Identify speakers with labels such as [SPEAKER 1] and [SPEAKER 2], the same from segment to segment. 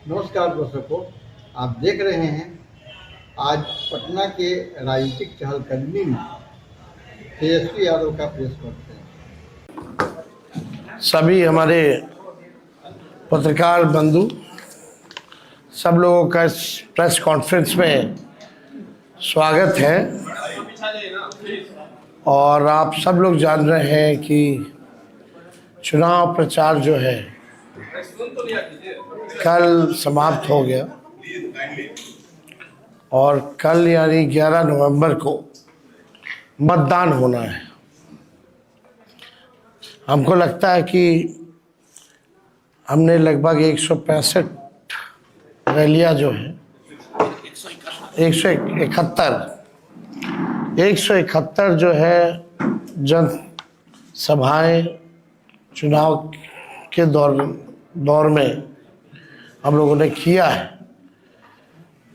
[SPEAKER 1] नमस्कार दर्शकों, आप देख रहे हैं आज पटना के राजनीतिक चहलकदमी में तेजस्वी यादव का प्रेस कॉन्फ्रेंस।
[SPEAKER 2] सभी हमारे पत्रकार बंधु सब लोगों का इस प्रेस कॉन्फ्रेंस में स्वागत है। और आप सब लोग जान रहे हैं कि चुनाव प्रचार जो है कल समाप्त हो गया और कल यानी 11 नवंबर को मतदान होना है। हमको लगता है कि हमने लगभग 165 रैलियां जो है 171 जो है जन सभाएं चुनाव के दौर में हम लोगों ने किया है,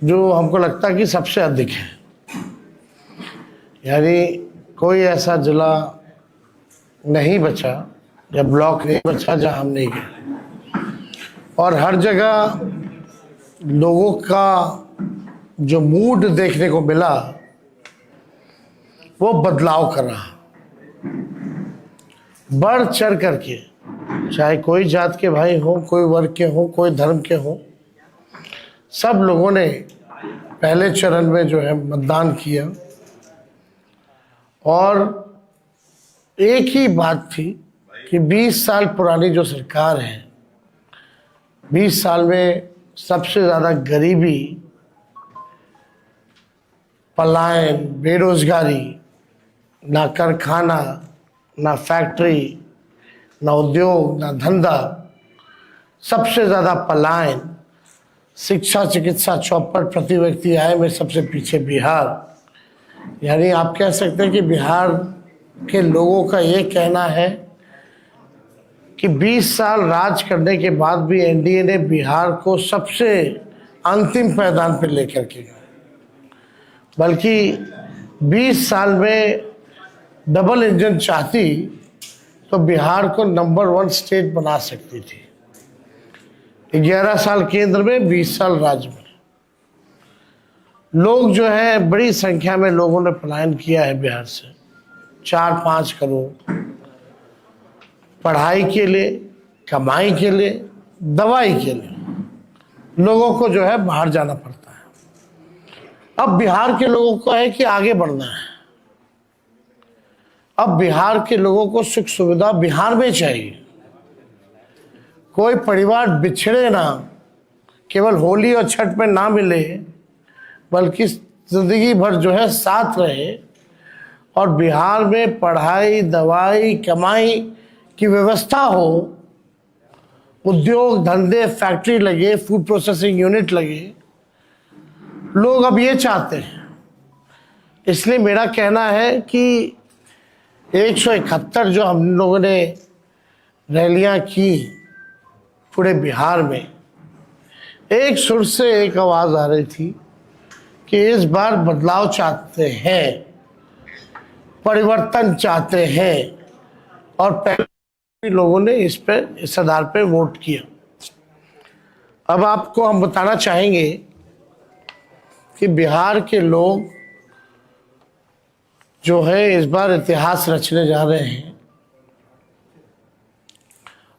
[SPEAKER 2] जो हमको लगता है कि सबसे अधिक है। यानी कोई ऐसा जिला नहीं बचा या ब्लॉक नहीं बचा जहां हम नहीं गए। और हर जगह लोगों का जो मूड देखने को मिला वो बदलाव कर रहा, बढ़ चढ़ करके, चाहे कोई जात के भाई हो, कोई वर्ग के हो, कोई धर्म के हो, सब लोगों ने पहले चरण में जो है मतदान किया। और एक ही बात थी कि 20 साल पुरानी जो सरकार है, 20 साल में सबसे ज़्यादा गरीबी, पलायन, बेरोजगारी, ना कारखाना, ना फैक्ट्री, ना उद्योग, ना धंधा, सबसे ज़्यादा पलायन, शिक्षा चिकित्सा चौपट, प्रति व्यक्ति आय में सबसे पीछे बिहार। यानी आप कह सकते हैं कि बिहार के लोगों का ये कहना है कि 20 साल राज करने के बाद भी एनडीए ने बिहार को सबसे अंतिम पायदान पर लेकर के गए। बल्कि 20 साल में डबल इंजन चाहती तो बिहार को नंबर 1 स्टेट बना सकती थी। 11 साल केंद्र में, 20 साल राज्य में। लोग जो है बड़ी संख्या में लोगों ने पलायन किया है बिहार से, 4-5 करोड़, पढ़ाई के लिए, कमाई के लिए, दवाई के लिए लोगों को जो है बाहर जाना पड़ता है। अब बिहार के लोगों को है कि आगे बढ़ना है। अब बिहार के लोगों को सुख सुविधा बिहार में चाहिए। कोई परिवार बिछड़े ना, केवल होली और छठ में ना मिले, बल्कि जिंदगी भर जो है साथ रहे। और बिहार में पढ़ाई, दवाई, कमाई की व्यवस्था हो, उद्योग धंधे, फैक्ट्री लगे, फूड प्रोसेसिंग यूनिट लगे। लोग अब ये चाहते हैं। इसलिए मेरा कहना है कि 171 जो हम लोगों ने रैलियां की पूरे बिहार में, एक सुर से एक आवाज आ रही थी कि इस बार बदलाव चाहते हैं, परिवर्तन चाहते हैं। और पहले लोगों ने इस आधार पे वोट किया। अब आपको हम बताना चाहेंगे कि बिहार के लोग जो है इस बार इतिहास रचने जा रहे हैं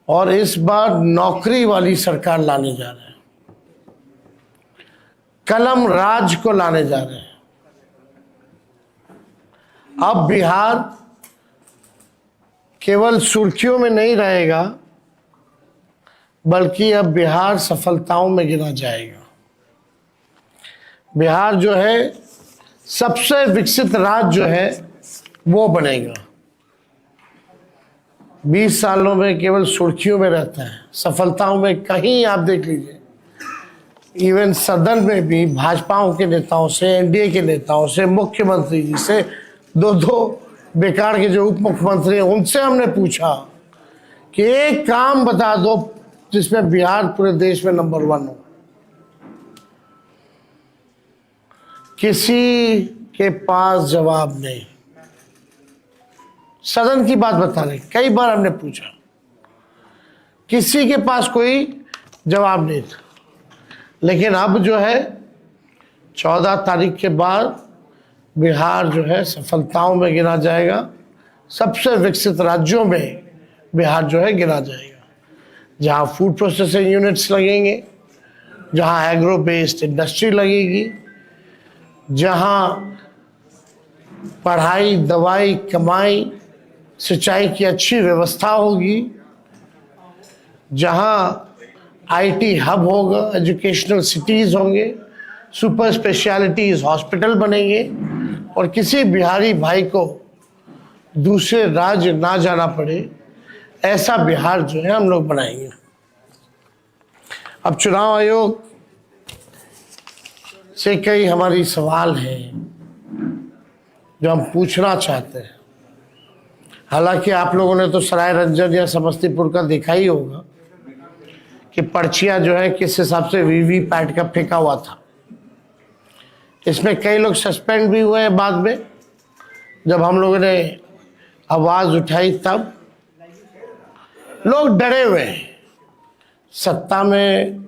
[SPEAKER 2] और इस बार नौकरी वाली सरकार लाने जा रहे हैं, कलम राज को लाने जा रहे हैं। अब बिहार केवल सुर्खियों में नहीं रहेगा, बल्कि अब बिहार सफलताओं में गिना जाएगा। बिहार जो है सबसे विकसित राज्य जो है वो बनेगा। 20 सालों में केवल सुर्खियों में रहता है, सफलताओं में कहीं आप देख लीजिए। इवन सदन में भी भाजपाओं के नेताओं से, एनडीए के नेताओं से, मुख्यमंत्री जी से, दो बेकार के जो उप मुख्यमंत्री हैं उनसे हमने पूछा कि एक काम बता दो जिसमें बिहार पूरे देश में नंबर 1 हो। किसी के पास जवाब नहीं। सदन की बात बता रहे, कई बार हमने पूछा, किसी के पास कोई जवाब नहीं था। लेकिन अब जो है 14 तारीख के बाद बिहार जो है सफलताओं में गिना जाएगा। सबसे विकसित राज्यों में बिहार जो है गिना जाएगा, जहाँ फूड प्रोसेसिंग यूनिट्स लगेंगे, जहाँ एग्रो बेस्ड इंडस्ट्री लगेगी, जहाँ पढ़ाई, दवाई, कमाई, सिंचाई की अच्छी व्यवस्था होगी, जहाँ आईटी हब होगा, एजुकेशनल सिटीज़ होंगे, सुपर स्पेशलिटीज़ हॉस्पिटल बनेंगे और किसी बिहारी भाई को दूसरे राज्य ना जाना पड़े, ऐसा बिहार जो है हम लोग बनाएंगे। अब चुनाव आयोग से कई हमारी सवाल हैं जो हम पूछना चाहते हैं। हालांकि आप लोगों ने तो सराय रंजन या समस्तीपुर का देखा ही होगा कि पर्चियां जो है किस हिसाब से वीवीपैट का फेंका हुआ था। इसमें कई लोग सस्पेंड भी हुए हैं बाद में, जब हम लोगों ने आवाज़ उठाई तब लोग डरे हुए हैं, सत्ता में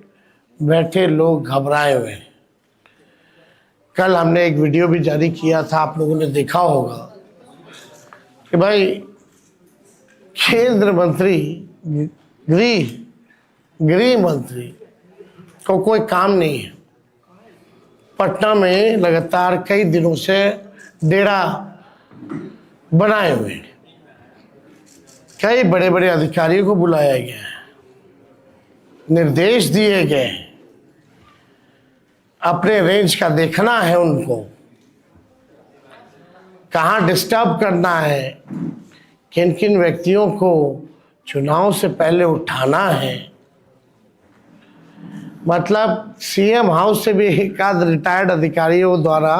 [SPEAKER 2] बैठे लोग घबराए हुए हैं। कल हमने एक वीडियो भी जारी किया था, आप लोगों ने देखा होगा कि भाई केंद्र मंत्री, गृह मंत्री को कोई काम नहीं है। पटना में लगातार कई दिनों से डेरा बनाए हुए हैं। कई बड़े बड़े अधिकारियों को बुलाया गया है, निर्देश दिए गए हैं, अपने रेंज का देखना है उनको, कहाँ डिस्टर्ब करना है, किन किन व्यक्तियों को चुनाव से पहले उठाना है। मतलब सीएम हाउस से भी एक आध रिटायर्ड अधिकारियों द्वारा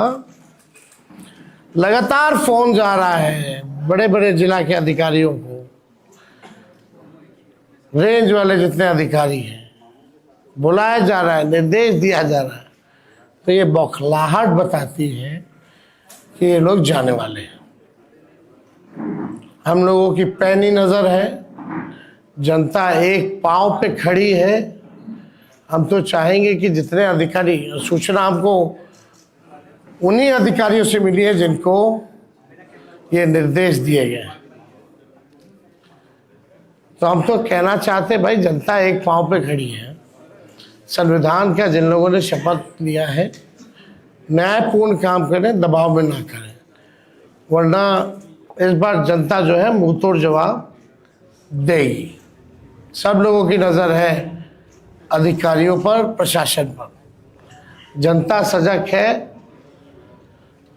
[SPEAKER 2] लगातार फोन जा रहा है बड़े बड़े जिला के अधिकारियों को, रेंज वाले जितने अधिकारी हैं, बुलाया जा रहा है, निर्देश दिया जा रहा है। तो ये बौखलाहट बताती है कि ये लोग जाने वाले हैं। हम लोगों की पैनी नज़र है, जनता एक पांव पे खड़ी है। हम तो चाहेंगे कि जितने अधिकारी, सूचना हमको उन्हीं अधिकारियों से मिली है जिनको ये निर्देश दिए गए, तो हम तो कहना चाहते भाई जनता एक पांव पे खड़ी है। संविधान का जिन लोगों ने शपथ लिया है, न्यायपूर्ण काम करें, दबाव में ना करें, वरना इस बार जनता जो है मुंह तोड़ जवाब देगी। सब लोगों की नज़र है अधिकारियों पर, प्रशासन पर। जनता सजग है,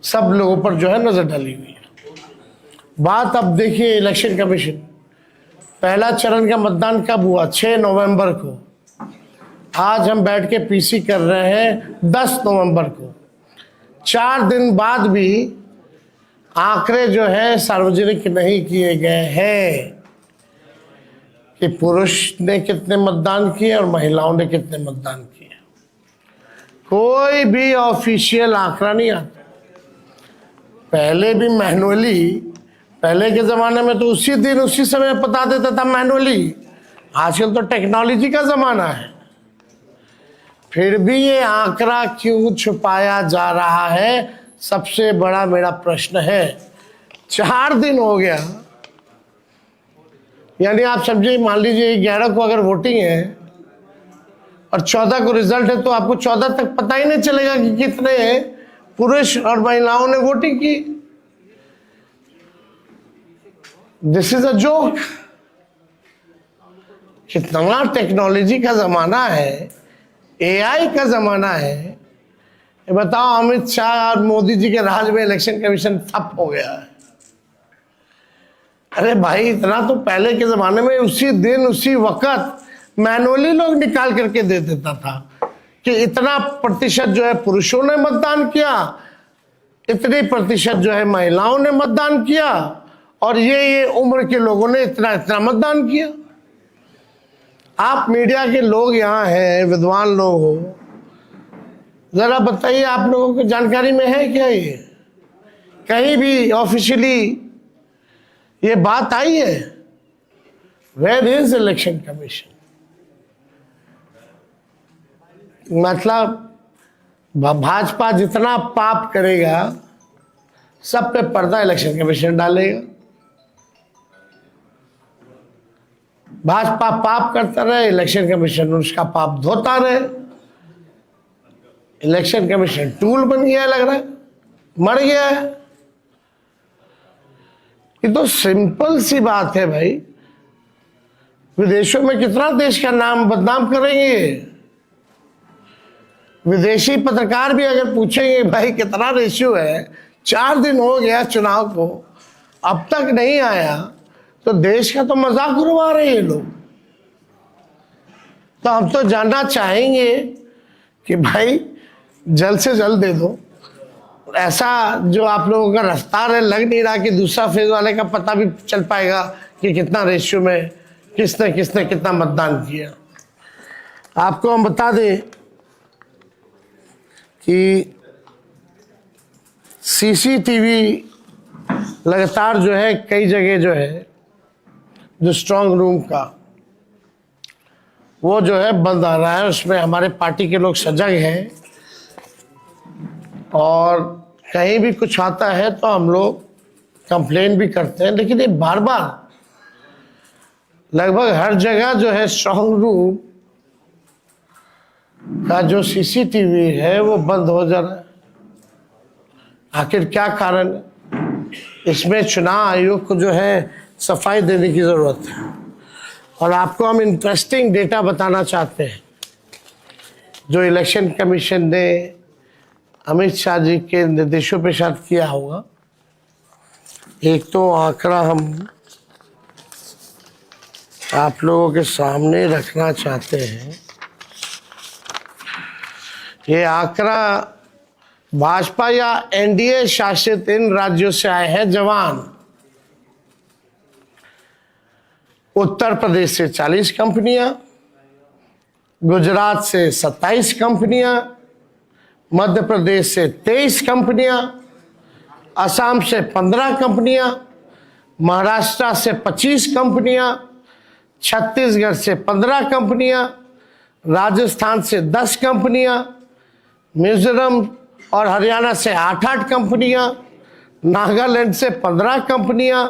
[SPEAKER 2] सब लोगों पर जो है नज़र डाली हुई है। बात अब देखिए इलेक्शन कमीशन, पहला चरण का मतदान कब हुआ? 6 नवंबर को। आज हम बैठ के पीसी कर रहे हैं 10 नवंबर को। 4 दिन बाद भी आंकड़े जो है सार्वजनिक नहीं किए गए हैं कि पुरुष ने कितने मतदान किए और महिलाओं ने कितने मतदान किए। कोई भी ऑफिशियल आंकड़ा नहीं आता। पहले भी मैनुअली, पहले के ज़माने में तो उसी दिन उसी समय बता देता था मैनुअली। आजकल तो टेक्नोलॉजी का ज़माना है, फिर भी ये आंकड़ा क्यों छुपाया जा रहा है, सबसे बड़ा मेरा प्रश्न है। 4 दिन हो गया, यानी आप समझिए, मान लीजिए 11 को अगर वोटिंग है और 14 को रिजल्ट है, तो आपको 14 तक पता ही नहीं चलेगा कि कितने पुरुष और महिलाओं ने वोटिंग की। This is a joke. कितना टेक्नोलॉजी का जमाना है, एआई का जमाना है। ये बताओ, अमित शाह और मोदी जी के राज में इलेक्शन कमीशन ठप हो गया है। अरे भाई, इतना तो पहले के ज़माने में उसी दिन उसी वक्त मैनुअली लोग निकाल करके दे देता था कि इतना प्रतिशत जो है पुरुषों ने मतदान किया, इतनी प्रतिशत जो है महिलाओं ने मतदान किया, और ये उम्र के लोगों ने इतना इतना मतदान किया। आप मीडिया के लोग यहाँ हैं, विद्वान लोग हो, ज़रा बताइए, आप लोगों को जानकारी में है क्या ये? कहीं भी ऑफिशियली ये बात आई है? Where is election commission? मतलब भाजपा जितना पाप करेगा सब पे पर्दा इलेक्शन कमीशन डालेगा। भाजपा पाप करता रहे, इलेक्शन कमीशन उसका पाप धोता रहे। इलेक्शन कमीशन टूल बन गया, लग रहा है मर गया है। ये तो सिंपल सी बात है भाई। विदेशों में कितना देश का नाम बदनाम करेंगे। विदेशी पत्रकार भी अगर पूछेंगे भाई कितना रेशियो है, 4 दिन हो गया चुनाव को अब तक नहीं आया, तो देश का तो मजाक उड़वा रहे हैं लोग। तो हम तो जानना चाहेंगे कि भाई जल्द से जल्द दे दो। ऐसा जो आप लोगों का रफ्तार है, लग नहीं रहा कि दूसरा फेज वाले का पता भी चल पाएगा कि कितना रेशियो में किसने किसने कितना मतदान किया। आपको हम बता दें कि सीसीटीवी लगातार जो है कई जगह जो है जो स्ट्रांग रूम का वो जो है बंद आ रहा है। उसमें हमारे पार्टी के लोग सजग हैं और कहीं भी कुछ आता है तो हम लोग कंप्लेन भी करते हैं, लेकिन ये बार बार लगभग हर जगह जो है स्ट्रांग रूम का जो सीसीटीवी है वो बंद हो जा रहा है। आखिर क्या कारण है? इसमें चुनाव आयोग को जो है सफाई देने की जरूरत है। और आपको हम इंटरेस्टिंग डेटा बताना चाहते हैं जो इलेक्शन कमीशन ने अमित शाह जी के निर्देशों पे शायद किया होगा। एक तो आंकड़ा हम आप लोगों के सामने रखना चाहते हैं। ये आंकड़ा भाजपा या एनडीए शासित इन राज्यों से आए हैं जवान। उत्तर प्रदेश से 40 कंपनियां, गुजरात से 27 कंपनियां, मध्य प्रदेश से 23 कंपनियां, असम से 15 कंपनियां, महाराष्ट्र से 25 कंपनियां, छत्तीसगढ़ से 15 कंपनियां, राजस्थान से 10 कंपनियां, मिजोरम और हरियाणा से 8-8 कंपनियां, नागालैंड से 15 कंपनियां,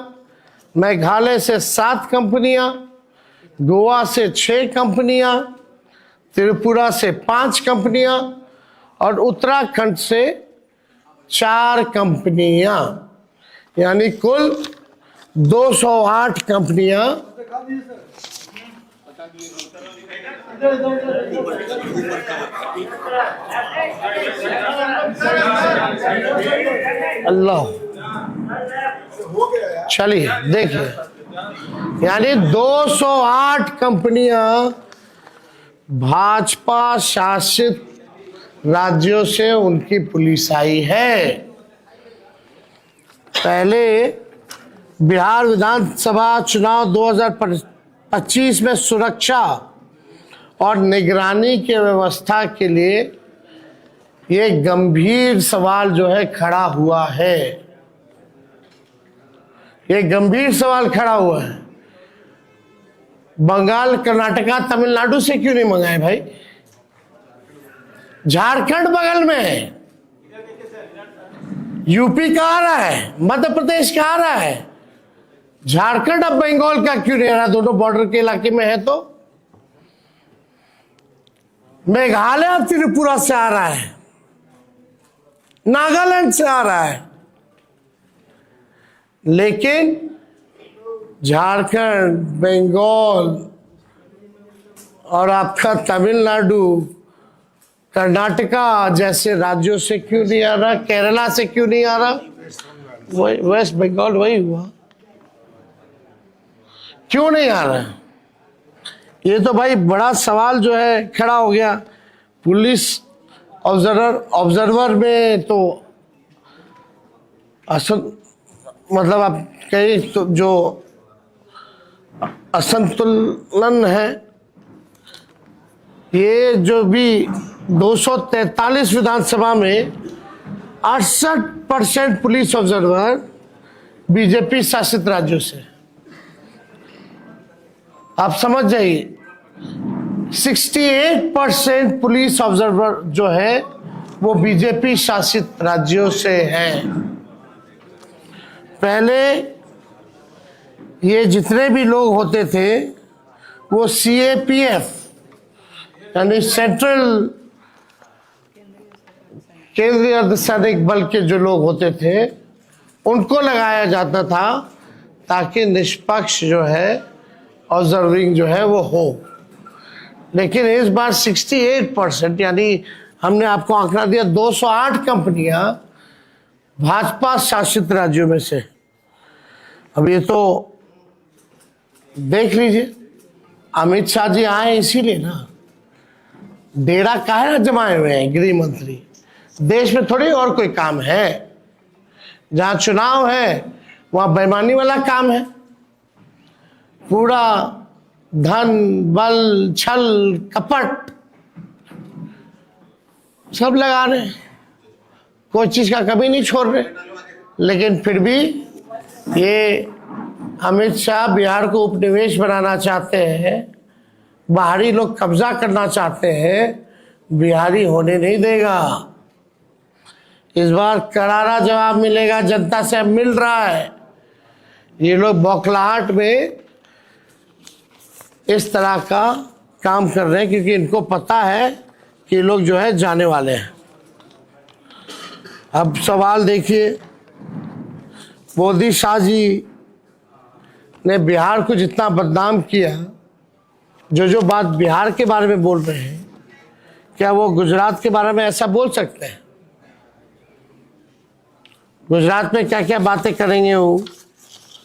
[SPEAKER 2] मेघालय से 7 कंपनियां, गोवा से 6 कंपनियां, त्रिपुरा से 5 कंपनियां और उत्तराखंड से 4 कंपनियां, यानी कुल 208 कंपनियां अल्लाह। चलिए देखिए, यानी 208 कंपनियां भाजपा शासित राज्यों से उनकी पुलिस आई है। पहले बिहार विधानसभा चुनाव 2025 में सुरक्षा और निगरानी की व्यवस्था के लिए ये गंभीर सवाल जो है खड़ा हुआ है। ये गंभीर सवाल खड़ा हुआ है। बंगाल, कर्नाटका, तमिलनाडु से क्यों नहीं मंगाए भाई? झारखंड बगल में है, यूपी का आ रहा है, मध्य प्रदेश का आ रहा है, झारखंड अब बंगाल का क्यों नहीं आ रहा? दोनों बॉर्डर के इलाके में है। तो मेघालय अब त्रिपुरा से आ रहा है, नागालैंड से आ रहा है, लेकिन झारखंड, बंगाल और आपका तमिलनाडु, कर्नाटका जैसे राज्यों से क्यों नहीं आ रहा? केरला से क्यों नहीं आ रहा? वेस्ट बंगाल वही हुआ, क्यों नहीं आ रहा? ये तो भाई बड़ा सवाल जो है खड़ा हो गया। पुलिस ऑब्जर्वर में तो असल मतलब आप कहीं तो जो असंतुलन है, ये जो भी 243 विधानसभा में 68% पुलिस ऑब्जर्वर बीजेपी शासित राज्यों से। आप समझ जाइए, 68% पुलिस ऑब्जर्वर जो है वो बीजेपी शासित राज्यों से हैं। पहले ये जितने भी लोग होते थे वो CAPF यानी सेंट्रल केंद्रीय अर्धसैनिक बल के जो लोग होते थे उनको लगाया जाता था ताकि निष्पक्ष जो है ऑब्जर्विंग जो है वो हो। लेकिन इस बार 68% यानी हमने आपको आंकड़ा दिया 208 कंपनियां भाजपा शासित राज्यों में से। अब ये तो देख लीजिए, अमित शाह जी आए इसीलिए ना, डेरा काहे जमाए हुए हैं गृह मंत्री। देश में थोड़ी और कोई काम है, जहां चुनाव है वहां बेईमानी वाला काम है। पूरा धन बल छल कपट सब लगा रहे, कोई चीज का कमी नहीं छोड़ रहे। लेकिन फिर भी ये अमित शाह बिहार को उपनिवेश बनाना चाहते हैं, बाहरी लोग कब्जा करना चाहते हैं, बिहारी होने नहीं देगा। इस बार करारा जवाब मिलेगा, जनता से अब मिल रहा है। ये लोग बौखलाहट में इस तरह का काम कर रहे हैं क्योंकि इनको पता है कि ये लोग जो है जाने वाले हैं। अब सवाल देखिए, मोदी शाह जी ने बिहार को जितना बदनाम किया, जो बात बिहार के बारे में बोल रहे हैं, क्या वो गुजरात के बारे में ऐसा बोल सकते हैं? गुजरात में क्या क्या बातें करेंगे, वो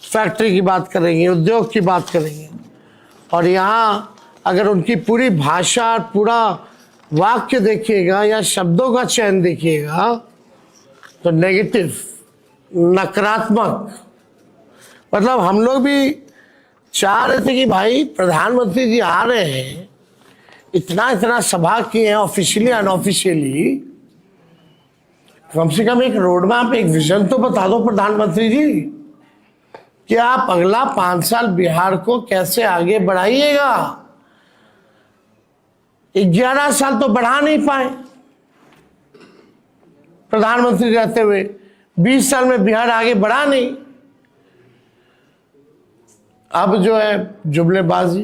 [SPEAKER 2] फैक्ट्री की बात करेंगे, उद्योग की बात करेंगे, और यहाँ अगर उनकी पूरी भाषा और पूरा वाक्य देखिएगा या शब्दों का चयन देखिएगा तो नेगेटिव, नकारात्मक। मतलब हम लोग भी चाह रहे थे कि भाई प्रधानमंत्री जी आ रहे हैं, इतना सभा किए हैं ऑफिशियली अनऑफिशियली, कम से कम एक रोड मैप, एक विजन तो बता दो प्रधानमंत्री जी कि आप अगला 5 साल बिहार को कैसे आगे बढ़ाइएगा। 11 साल तो बढ़ा नहीं पाए प्रधानमंत्री रहते हुए, 20 साल में बिहार आगे बढ़ा नहीं। अब जो है जुमलेबाजी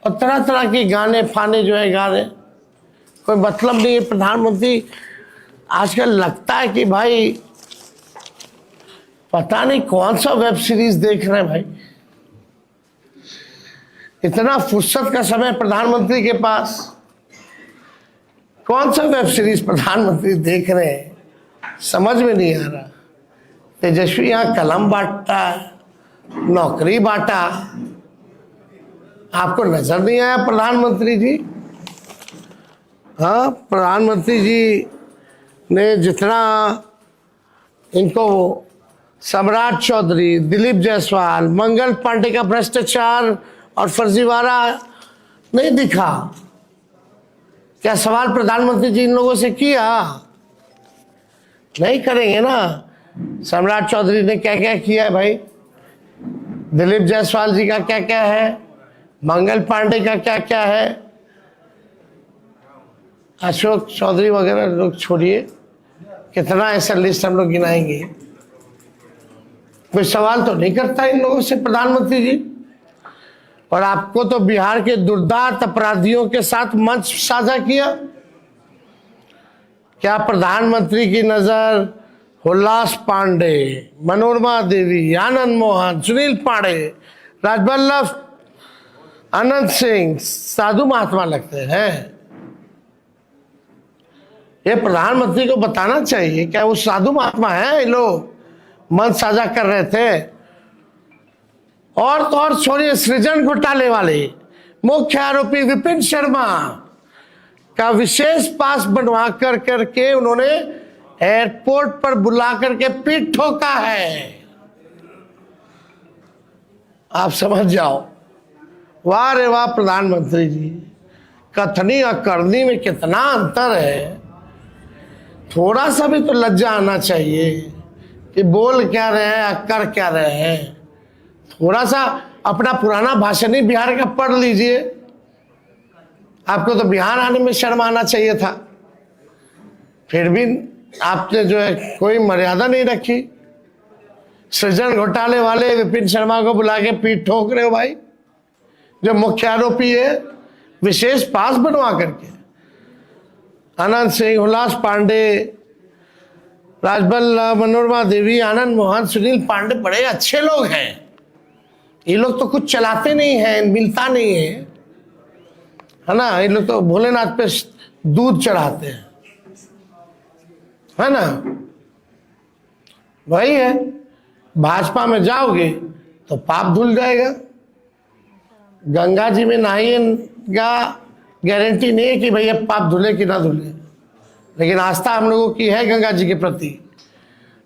[SPEAKER 2] और तरह तरह के गाने फाने जो है गा रहे, कोई मतलब नहीं है। प्रधानमंत्री आजकल लगता है कि भाई पता नहीं कौन सा वेब सीरीज देख रहे हैं भाई। इतना फुर्सत का समय प्रधानमंत्री के पास, कौन सा वेब सीरीज प्रधानमंत्री देख रहे हैं समझ में नहीं आ रहा। तेजस्वी यहाँ कलम बांटता, नौकरी बांटा, आपको नजर नहीं आया प्रधानमंत्री जी? हाँ, प्रधानमंत्री जी ने जितना इनको सम्राट चौधरी, दिलीप जायसवाल, मंगल पांडे का भ्रष्टाचार और फर्जीवाड़ा नहीं दिखा, क्या सवाल प्रधानमंत्री जी इन लोगों से किया? नहीं करेंगे ना। सम्राट चौधरी ने क्या क्या किया है भाई, दिलीप जायसवाल जी का क्या क्या है, मंगल पांडे का क्या क्या है, अशोक चौधरी वगैरह लोग छोड़िए, कितना ऐसा लिस्ट हम लोग गिनाएंगे। कोई सवाल तो नहीं करता इन लोगों से प्रधानमंत्री जी। और आपको तो बिहार के दुर्दांत अपराधियों के साथ मंच साझा किया। क्या प्रधानमंत्री की नजर हुल्लास पांडे, मनोरमा देवी, आनंद मोहन, सुनील पांडे, राजवल्लभ, अनंत सिंह साधु महात्मा लगते हैं? ये प्रधानमंत्री को बताना चाहिए, क्या वो साधु महात्मा है? ये लोग मंच साझा कर रहे थे। और तो और छोड़िए, सृजन घोटाले वाले मुख्य आरोपी विपिन शर्मा का विशेष पास बनवा कर करके उन्होंने एयरपोर्ट पर बुला करके पीठ ठोका है। आप समझ जाओ, वाह रे वाह प्रधानमंत्री जी, कथनी और करनी में कितना अंतर है। थोड़ा सा भी तो लज्जा आना चाहिए कि बोल क्या रहे हैं, कर क्या रहे हैं। थोड़ा सा अपना पुराना भाषण ही बिहार का पढ़ लीजिए। आपको तो बिहार आने में शर्म आना चाहिए था, फिर भी आपने जो है कोई मर्यादा नहीं रखी। सृजन घोटाले वाले विपिन शर्मा को बुला के पीठ ठोक रहे हो भाई, जो मुख्य आरोपी है, विशेष पास बनवा करके। आनंद सिंह, हुलास पांडे, राजबल, मनोरमा देवी, आनंद मोहन, सुनील पांडे बड़े अच्छे लोग हैं। ये लोग तो कुछ चलाते नहीं हैं, मिलता नहीं है ना। ये लोग तो भोलेनाथ पे दूध चढ़ाते हैं, है ना। वही है, भाजपा में जाओगे तो पाप धुल जाएगा। गंगा जी में नहाइएगा, गारंटी नहीं है कि भैया पाप धुले कि ना धुले, लेकिन आस्था हम लोगों की है गंगा जी के प्रति।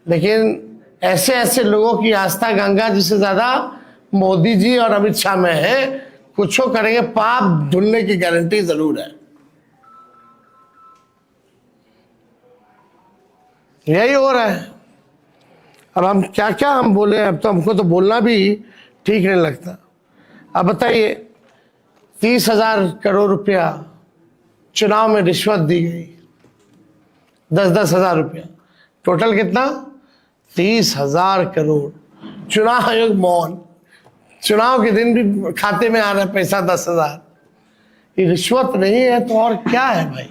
[SPEAKER 2] लेकिन ऐसे ऐसे लोगों की आस्था गंगा जी से ज्यादा मोदी जी और अमित शाह में है। कुछ करेंगे, पाप धुलने की गारंटी जरूर है। यही हो रहा है। अब हम क्या क्या हम बोले, अब तो हमको तो बोलना भी ठीक नहीं लगता। अब बताइए, 30,000 करोड़ रुपया चुनाव में रिश्वत दी गई, 10-10 हजार रुपया, टोटल कितना? 30,000 करोड़। चुनाव आयोग मौन, चुनाव के दिन भी खाते में आ रहा है पैसा 10,000। ये रिश्वत नहीं है तो और क्या है भाई?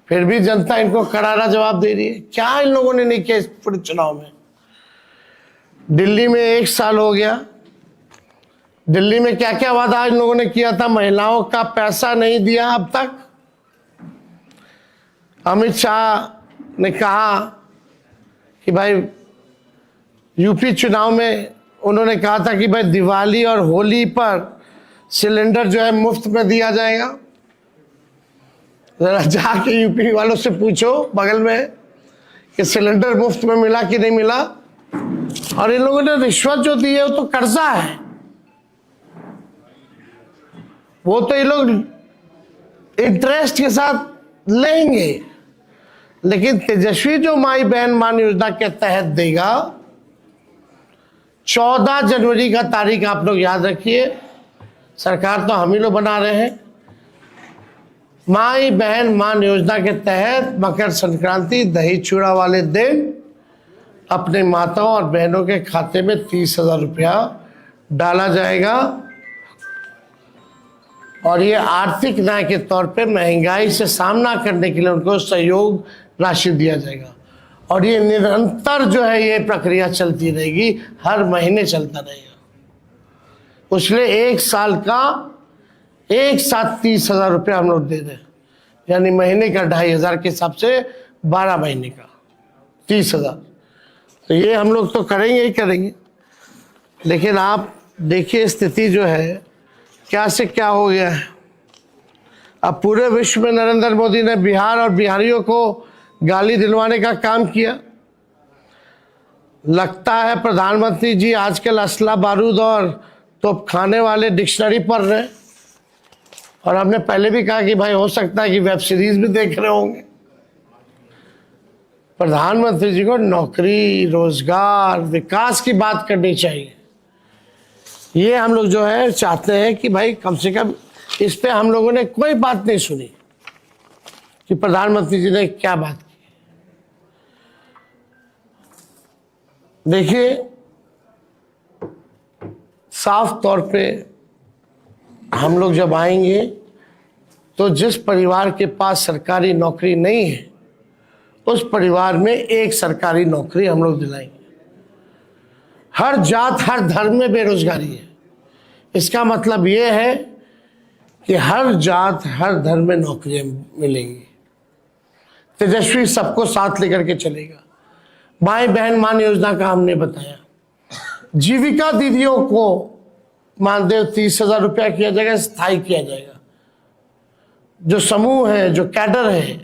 [SPEAKER 2] फिर भी जनता इनको करारा जवाब दे रही है। क्या इन लोगों ने नहीं किया इस पूरे चुनाव में? दिल्ली में 1 साल हो गया, दिल्ली में क्या क्या वादा इन लोगों ने किया था? महिलाओं का पैसा नहीं दिया अब तक। अमित शाह ने कहा कि भाई यूपी चुनाव में उन्होंने कहा था कि भाई दिवाली और होली पर सिलेंडर जो है मुफ्त में दिया जाएगा। जरा जाके यूपी वालों से पूछो बगल में कि सिलेंडर मुफ्त में मिला कि नहीं मिला। और इन लोगों ने रिश्वत जो दी है वो तो कर्जा है, वो तो ये लोग इंटरेस्ट के साथ लेंगे। लेकिन तेजस्वी जो माई बहन मान योजना के तहत देगा, 14 जनवरी का तारीख आप लोग याद रखिए, सरकार तो हम ही लोग बना रहे हैं। माई बहन मान योजना के तहत मकर संक्रांति दही चूड़ा वाले दिन अपने माताओं और बहनों के खाते में 30,000 रुपया डाला जाएगा। और ये आर्थिक न्याय के तौर पे महंगाई से सामना करने के लिए उनको सहयोग राशि दिया जाएगा। और ये निरंतर जो है ये प्रक्रिया चलती रहेगी, हर महीने चलता रहेगा। उसलिए 1 साल का एक साथ 30,000 रुपया हम लोग दे रहे हैं, यानी महीने का 2,500 के हिसाब से 12 महीने का 30,000। तो ये हम लोग तो करेंगे ही करेंगे। लेकिन आप देखिए स्थिति जो है क्या से क्या हो गया है। अब पूरे विश्व में नरेंद्र मोदी ने बिहार और बिहारियों को गाली दिलवाने का काम किया। लगता है प्रधानमंत्री जी आजकल असला बारूद और तोप खाने वाले डिक्शनरी पढ़ रहे हैं। और हमने पहले भी कहा कि भाई हो सकता है कि वेब सीरीज भी देख रहे होंगे। प्रधानमंत्री जी को नौकरी, रोजगार, विकास की बात करनी चाहिए। ये हम लोग जो है चाहते हैं कि भाई कम से कम इस पे हम लोगों ने कोई बात नहीं सुनी कि प्रधानमंत्री जी ने क्या बात की। देखिए साफ तौर पे हम लोग जब आएंगे तो जिस परिवार के पास सरकारी नौकरी नहीं है उस परिवार में एक सरकारी नौकरी हम लोग दिलाएंगे। हर जात हर धर्म में बेरोजगारी है। इसका मतलब ये है कि हर जात हर धर्म में नौकरियां मिलेंगी। तेजस्वी सबको साथ लेकर के चलेगा। माई बहन मान योजना का हमने बताया। जीविका दीदियों को मानदेय 30,000 रुपया किया जाएगा, स्थायी किया जाएगा। जो समूह है, जो कैडर है,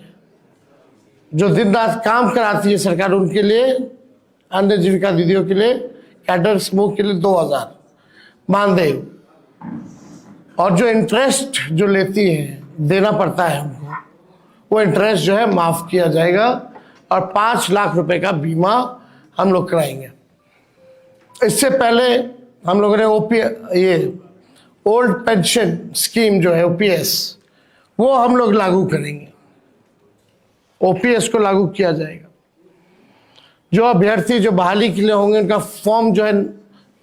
[SPEAKER 2] जो दिन रात काम कराती है सरकार, उनके लिए, अन्य जीविका दीदियों के लिए, कैडर समूह के लिए 2,000 मानदेय। और जो इंटरेस्ट जो लेती है, देना पड़ता है हमको, वो इंटरेस्ट जो है माफ किया जाएगा। और 5 लाख रुपए का बीमा हम लोग कराएंगे। इससे पहले हम लोगों ने ओल्ड पेंशन स्कीम जो है ओपीएस, वो हम लोग लागू करेंगे। ओपीएस को लागू किया जाएगा। जो अभ्यर्थी जो बहाली के लिए होंगे उनका फॉर्म जो है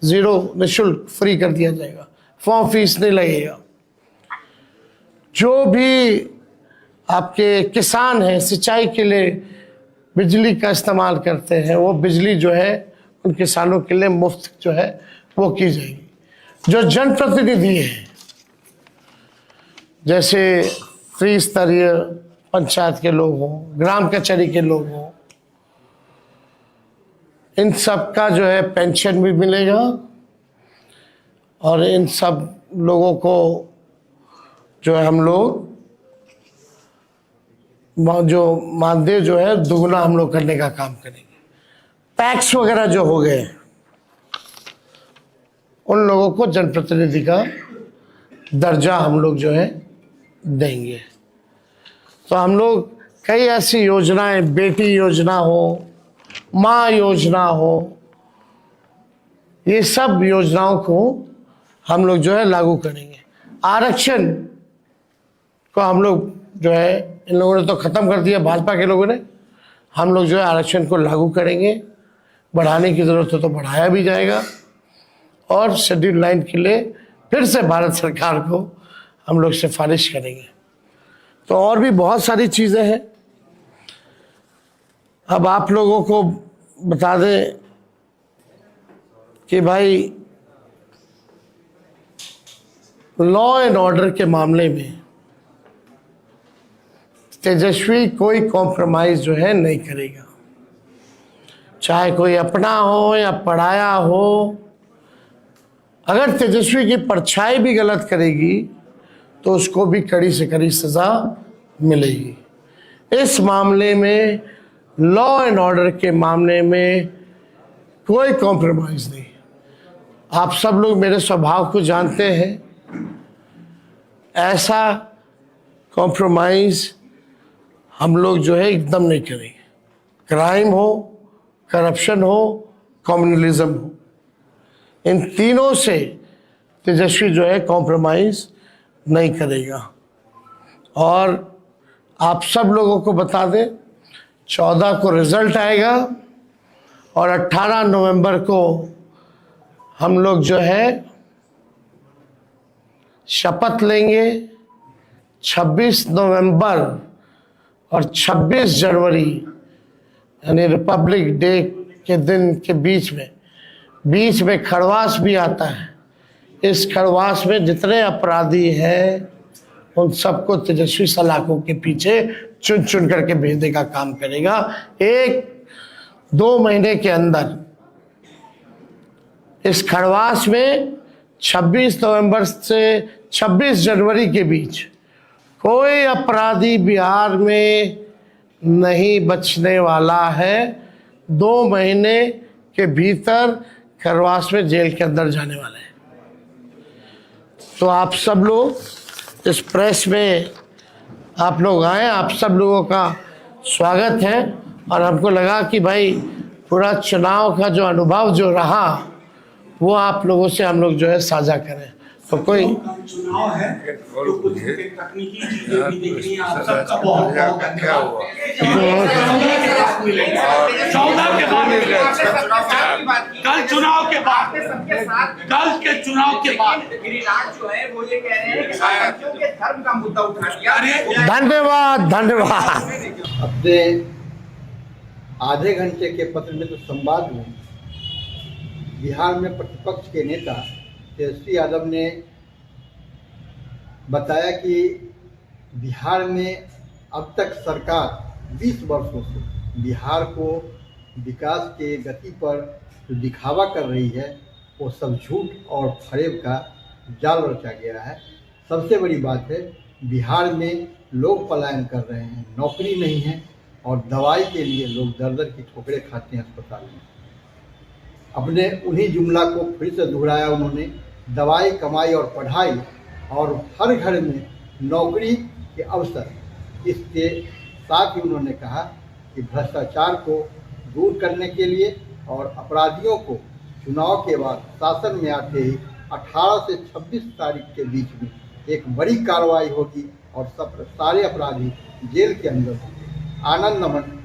[SPEAKER 2] जीरो निःशुल्क फ्री कर दिया जाएगा, फॉर्म फीस नहीं लगेगा। जो भी आपके किसान हैं सिंचाई के लिए बिजली का इस्तेमाल करते हैं, वो बिजली जो है उन किसानों के लिए मुफ्त जो है वो की जाएगी। जो जनप्रतिनिधि हैं, जैसे त्रिस्तरीय पंचायत के लोग हों, ग्राम कचहरी के लोग हों, इन सब का जो है पेंशन भी मिलेगा और इन सब लोगों को जो है हम लोग जो मानदेय जो है दुगना हम लोग करने का काम करेंगे। टैक्स वगैरह जो हो गए उन लोगों को जनप्रतिनिधि का दर्जा हम लोग जो है देंगे। तो हम लोग कई ऐसी योजनाएं, बेटी योजना हो, माँ योजना हो, ये सब योजनाओं को हम लोग जो है लागू करेंगे। आरक्षण को हम लोग जो है, इन लोगों ने तो ख़त्म कर दिया, भाजपा के लोगों ने, हम लोग जो है आरक्षण को लागू करेंगे। बढ़ाने की ज़रूरत हो तो बढ़ाया भी जाएगा और शेड्यूल लाइन के लिए फिर से भारत सरकार को हम लोग सिफारिश करेंगे। तो और भी बहुत सारी चीज़ें हैं। अब आप लोगों को बता दें कि भाई लॉ एंड ऑर्डर के मामले में तेजस्वी कोई कॉम्प्रोमाइज जो है नहीं करेगा। चाहे कोई अपना हो या पराया हो, अगर तेजस्वी की परछाई भी गलत करेगी तो उसको भी कड़ी से कड़ी सजा मिलेगी। इस मामले में, लॉ एंड ऑर्डर के मामले में कोई कॉम्प्रोमाइज़ नहीं। आप सब लोग मेरे स्वभाव को जानते हैं, ऐसा कॉम्प्रोमाइज़ हम लोग जो है एकदम नहीं करेंगे। क्राइम हो, करप्शन हो, कम्युनलिज्म हो, इन तीनों से तेजस्वी जो है कॉम्प्रोमाइज़ नहीं करेगा। और आप सब लोगों को बता दें, 14 को रिजल्ट आएगा और 18 नवंबर को हम लोग जो है शपथ लेंगे। 26 नवंबर और 26 जनवरी यानी रिपब्लिक डे के दिन के बीच में खरवास भी आता है। इस खरवास में जितने अपराधी हैं उन सबको तेजस्वी सलाखों के पीछे चुन चुन करके भेजने का काम करेगा। 1-2 महीने के अंदर इस खरवास में 26 नवंबर से 26 जनवरी के बीच कोई अपराधी बिहार में नहीं बचने वाला है। 2 महीने के भीतर खरवास में जेल के अंदर जाने वाले हैं। तो आप सब लोग इस प्रेस में आप लोग आए, आप सब लोगों का स्वागत है। और हमको लगा कि भाई पूरा चुनाव का जो अनुभव जो रहा वो आप लोगों से हम लोग जो है साझा करें। तो कोई
[SPEAKER 3] चुनाव है तो कुछ तकनीकी चीजें भी देखनी है। आप सबका बहुत बहुत क्या हुआ 14 के बाद कल चुनाव के बाद कल के चुनाव के बाद
[SPEAKER 4] गिरिराज जो है वो ये कह रहे हैं कि साथियों के धर्म का मुद्दा उठा दिया।
[SPEAKER 2] धन्यवाद धन्यवाद।
[SPEAKER 1] अपने आधे घंटे के पत्रमित्र संवाद में बिहार में प्रतिपक्ष के नेता तेजस्वी यादव ने बताया कि बिहार में अब तक सरकार 20 वर्षों से बिहार को विकास के गति पर जो दिखावा कर रही है वो सब झूठ और फरेब का जाल रचा गया है। सबसे बड़ी बात है, बिहार में लोग पलायन कर रहे हैं, नौकरी नहीं है और दवाई के लिए लोग दर दर की ठोकरें खाते हैं अस्पताल में। अपने उन्हीं जुमला को फिर से दोहराया उन्होंने, दवाई, कमाई और पढ़ाई और हर घर में नौकरी के अवसर। इसके साथ ही उन्होंने कहा कि भ्रष्टाचार को दूर करने के लिए और अपराधियों को चुनाव के बाद शासन में आते ही 18 से 26 तारीख के बीच में एक बड़ी कार्रवाई होगी और सब सारे अपराधी जेल के अंदर होंगे। आनंद नमन,